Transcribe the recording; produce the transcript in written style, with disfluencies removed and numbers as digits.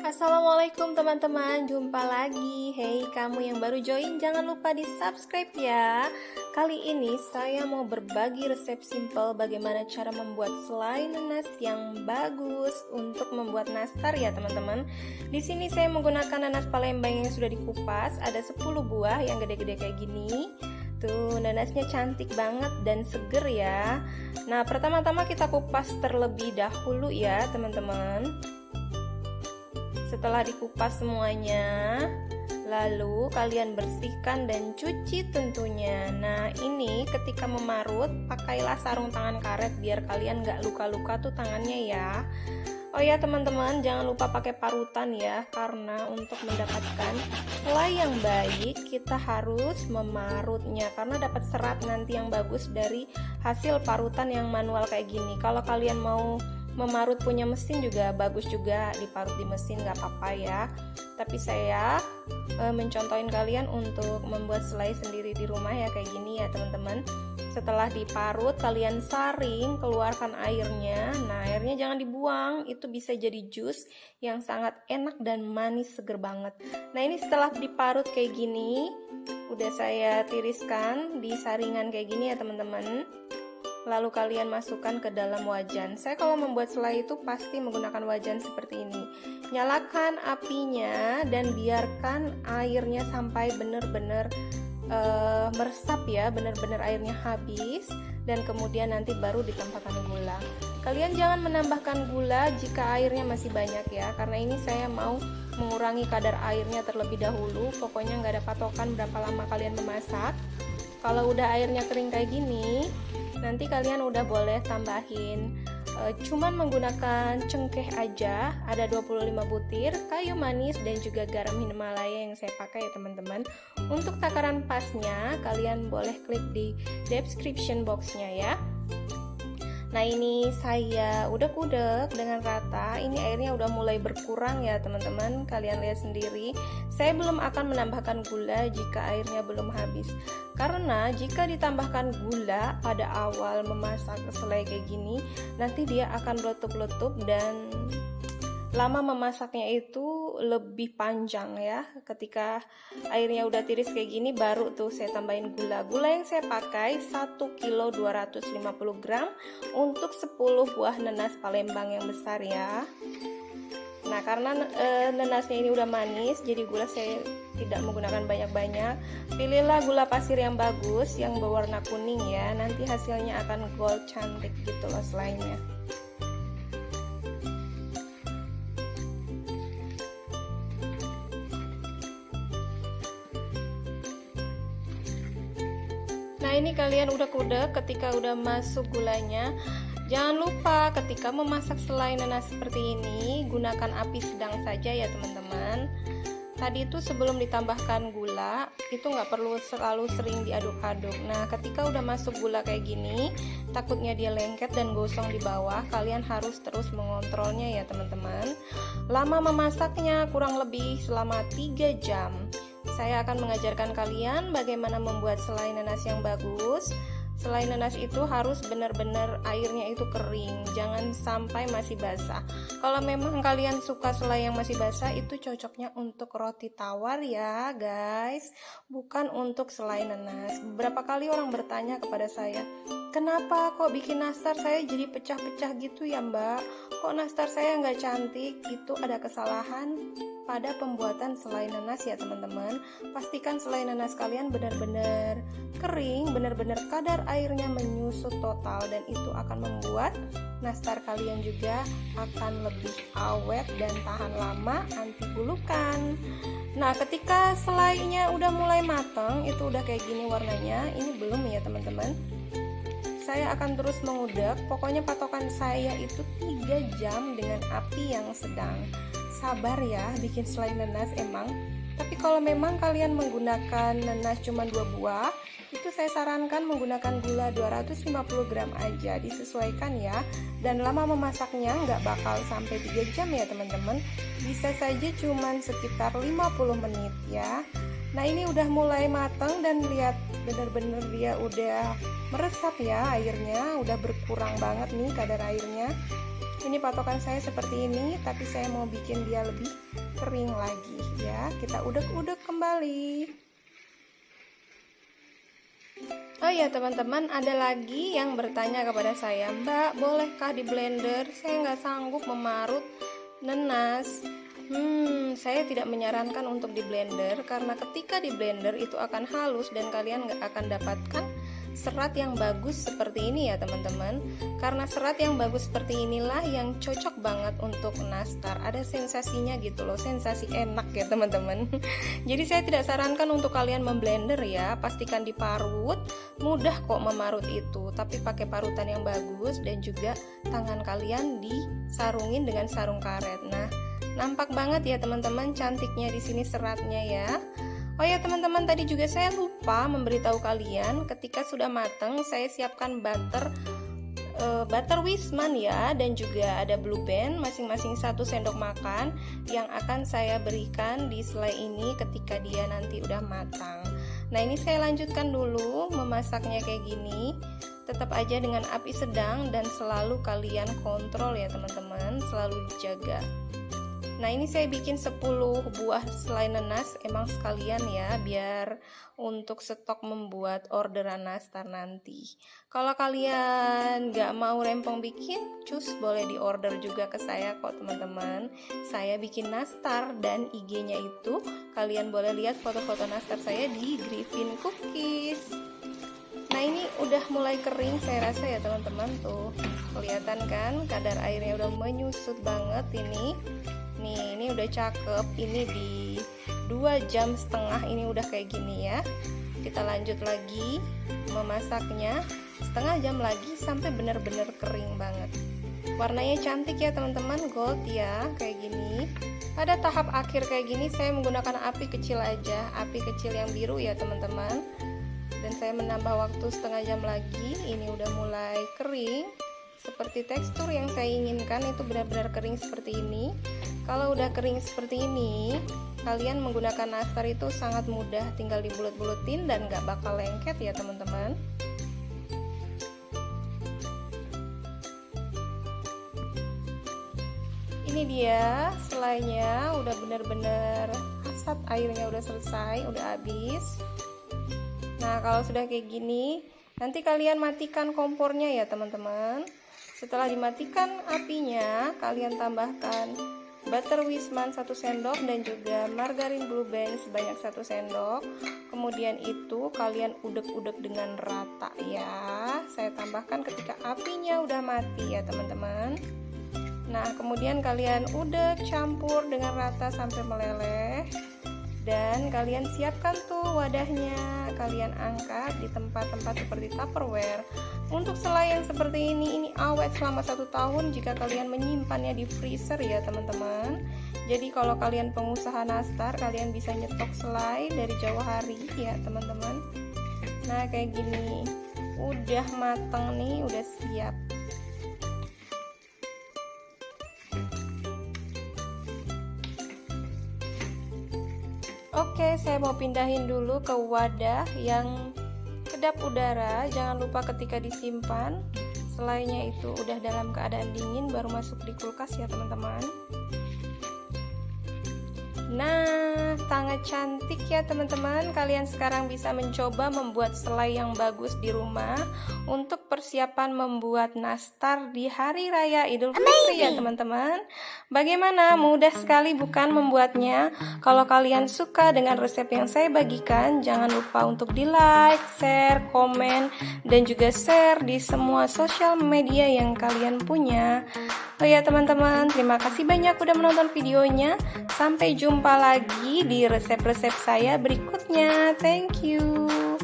Assalamualaikum teman-teman, jumpa lagi. Hey, kamu yang baru join, jangan lupa di subscribe ya. Kali ini saya mau berbagi resep simple bagaimana cara membuat selai nanas yang bagus untuk membuat nastar ya teman-teman. Di sini saya menggunakan nanas Palembang yang sudah dikupas, ada 10 buah yang gede-gede kayak gini. Tuh, nanasnya cantik banget dan seger ya. Nah, pertama-tama kita kupas terlebih dahulu ya teman-teman. Setelah dikupas semuanya, lalu kalian bersihkan dan cuci tentunya. Nah, ini ketika memarut, pakailah sarung tangan karet biar kalian gak luka-luka tuh tangannya ya. Oh ya teman-teman, jangan lupa pakai parutan ya, karena untuk mendapatkan selai yang baik kita harus memarutnya, karena dapat serat nanti yang bagus dari hasil parutan yang manual kayak gini. Kalau kalian mau memarut punya mesin juga bagus juga, diparut di mesin nggak apa-apa ya, tapi saya mencontohin kalian untuk membuat selai sendiri di rumah ya kayak gini ya teman-teman. Setelah diparut kalian saring, keluarkan airnya. Nah, airnya jangan dibuang, itu bisa jadi jus yang sangat enak dan manis seger banget. Nah, ini setelah diparut kayak gini, udah saya tiriskan di saringan kayak gini ya teman-teman. Lalu kalian masukkan ke dalam wajan. Saya kalau membuat selai itu pasti menggunakan wajan seperti ini. Nyalakan apinya dan biarkan airnya sampai benar-benar meresap ya, benar-benar airnya habis, dan kemudian nanti baru ditambahkan gula. Kalian jangan menambahkan gula jika airnya masih banyak ya, karena ini saya mau mengurangi kadar airnya terlebih dahulu. Pokoknya nggak ada patokan berapa lama kalian memasak. Kalau udah airnya kering kayak gini, nanti kalian udah boleh tambahin cuman menggunakan cengkeh aja, ada 25 butir, kayu manis dan juga garam Himalaya yang saya pakai ya teman-teman. Untuk takaran pasnya kalian boleh klik di description boxnya ya. Nah, ini saya udah kudek dengan rata. Ini airnya udah mulai berkurang ya teman-teman, kalian lihat sendiri. Saya belum akan menambahkan gula jika airnya belum habis, karena jika ditambahkan gula pada awal memasak selai kayak gini, nanti dia akan meletup-letup dan lama memasaknya itu lebih panjang ya. Ketika airnya udah tiris kayak gini baru tuh saya tambahin gula. Gula yang saya pakai 1 kilo 250 gram untuk 10 buah nanas Palembang yang besar ya. Nah, karena nanasnya ini udah manis, jadi gula saya tidak menggunakan banyak-banyak. Pilihlah gula pasir yang bagus, yang berwarna kuning ya. Nanti hasilnya akan gold cantik gitu loh selainya. Nah, ini kalian udah kudek ketika udah masuk gulanya. Jangan lupa ketika memasak selai nanas seperti ini, gunakan api sedang saja ya teman-teman. Tadi itu sebelum ditambahkan gula, itu nggak perlu selalu sering diaduk-aduk. Nah, ketika udah masuk gula kayak gini, takutnya dia lengket dan gosong di bawah, kalian harus terus mengontrolnya ya teman-teman. Lama memasaknya kurang lebih selama 3 jam. Saya akan mengajarkan kalian bagaimana membuat selai nanas yang bagus. Selai nanas itu harus benar-benar airnya itu kering, jangan sampai masih basah. Kalau memang kalian suka selai yang masih basah, itu cocoknya untuk roti tawar ya guys, bukan untuk selai nanas. Beberapa kali orang bertanya kepada saya, kenapa kok bikin nastar saya jadi pecah-pecah gitu ya mbak, kok nastar saya nggak cantik? Itu ada kesalahan pada pembuatan selai nanas ya teman-teman. Pastikan selai nanas kalian benar-benar kering, benar-benar kadar airnya menyusut total, dan itu akan membuat nastar kalian juga akan lebih awet dan tahan lama, anti bulukan. Nah, ketika selainya udah mulai matang, itu udah kayak gini warnanya. Ini belum ya teman-teman. Saya akan terus mengudek, pokoknya patokan saya itu 3 jam dengan api yang sedang. Sabar ya bikin selai nanas emang. Tapi kalau memang kalian menggunakan nanas cuma 2 buah, itu saya sarankan menggunakan gula 250 gram aja, disesuaikan ya. Dan lama memasaknya nggak bakal sampai 3 jam ya teman-teman, bisa saja cuma sekitar 50 menit ya. Nah, ini udah mulai matang dan lihat bener-bener dia udah meresap ya airnya, udah berkurang banget nih kadar airnya. Ini patokan saya seperti ini, tapi saya mau bikin dia lebih kering lagi ya. Kita udek-udek kembali. Oh ya teman-teman, ada lagi yang bertanya kepada saya, Mbak, bolehkah di blender? Saya nggak sanggup memarut nanas. Saya tidak menyarankan untuk di blender, karena ketika di blender itu akan halus dan kalian nggak akan dapatkan serat yang bagus seperti ini ya teman-teman. Karena serat yang bagus seperti inilah yang cocok banget untuk nastar. Ada sensasinya gitu loh, sensasi enak ya teman-teman. Jadi saya tidak sarankan untuk kalian memblender ya. Pastikan diparut, mudah kok memarut itu, tapi pakai parutan yang bagus dan juga tangan kalian disarungin dengan sarung karet. Nah, nampak banget ya teman-teman cantiknya di sini seratnya ya. Oh ya teman-teman, tadi juga saya lupa memberitahu kalian, ketika sudah matang saya siapkan butter Wisman ya, dan juga ada Blue Band masing-masing 1 sendok makan yang akan saya berikan di selai ini ketika dia nanti udah matang. Nah, ini saya lanjutkan dulu memasaknya kayak gini. Tetap aja dengan api sedang dan selalu kalian kontrol ya teman-teman, selalu dijaga. Nah, ini saya bikin 10 buah selai nanas emang sekalian ya, biar untuk stok membuat orderan nastar nanti. Kalau kalian nggak mau rempong bikin, cus boleh di order juga ke saya kok teman-teman. Saya bikin nastar dan IG-nya itu kalian boleh lihat foto-foto nastar saya di Griffin Cookies. Nah, ini udah mulai kering saya rasa ya teman-teman, tuh kelihatan kan kadar airnya udah menyusut banget ini. Nih, ini udah cakep. Ini di 2,5 jam ini udah kayak gini ya. Kita lanjut lagi memasaknya setengah jam lagi sampai benar-benar kering banget. Warnanya cantik ya teman-teman, gold ya, kayak gini. Pada tahap akhir kayak gini saya menggunakan api kecil aja, api kecil yang biru ya teman-teman. Dan saya menambah waktu setengah jam lagi. Ini udah mulai kering. Seperti tekstur yang saya inginkan, itu benar-benar kering seperti ini. Kalau udah kering seperti ini, kalian menggunakan nastar itu sangat mudah, tinggal dibulut-bulutin dan gak bakal lengket ya teman-teman. Ini dia selainya, udah benar-benar asat airnya udah selesai, udah habis. Nah, kalau sudah kayak gini, nanti kalian matikan kompornya ya teman-teman. Setelah dimatikan apinya, kalian tambahkan butter Wisman 1 sendok dan juga margarin Blue Band sebanyak 1 sendok. Kemudian itu kalian udek-udek dengan rata ya. Saya tambahkan ketika apinya udah mati ya teman-teman. Nah, kemudian kalian udek campur dengan rata sampai meleleh. Dan kalian siapkan tuh wadahnya, kalian angkat di tempat-tempat seperti Tupperware. Untuk selai yang seperti ini awet selama 1 tahun jika kalian menyimpannya di freezer ya teman-teman. Jadi kalau kalian pengusaha nastar, kalian bisa nyetok selai dari jauh hari ya teman-teman. Nah, kayak gini, udah mateng nih, udah siap. Oke, saya mau pindahin dulu ke wadah yang kedap udara. Jangan lupa ketika disimpan, selainya itu udah dalam keadaan dingin baru masuk di kulkas ya teman-teman. Nah, sangat cantik ya teman-teman. Kalian sekarang bisa mencoba membuat selai yang bagus di rumah untuk persiapan membuat nastar di Hari Raya Idul Fitri ya teman-teman. Bagaimana? Mudah sekali bukan membuatnya? Kalau kalian suka dengan resep yang saya bagikan, jangan lupa untuk di like, share, komen, dan juga share di semua sosial media yang kalian punya. Oh ya teman-teman, terima kasih banyak udah menonton videonya. Sampai jumpa lagi di resep-resep saya berikutnya. Thank you.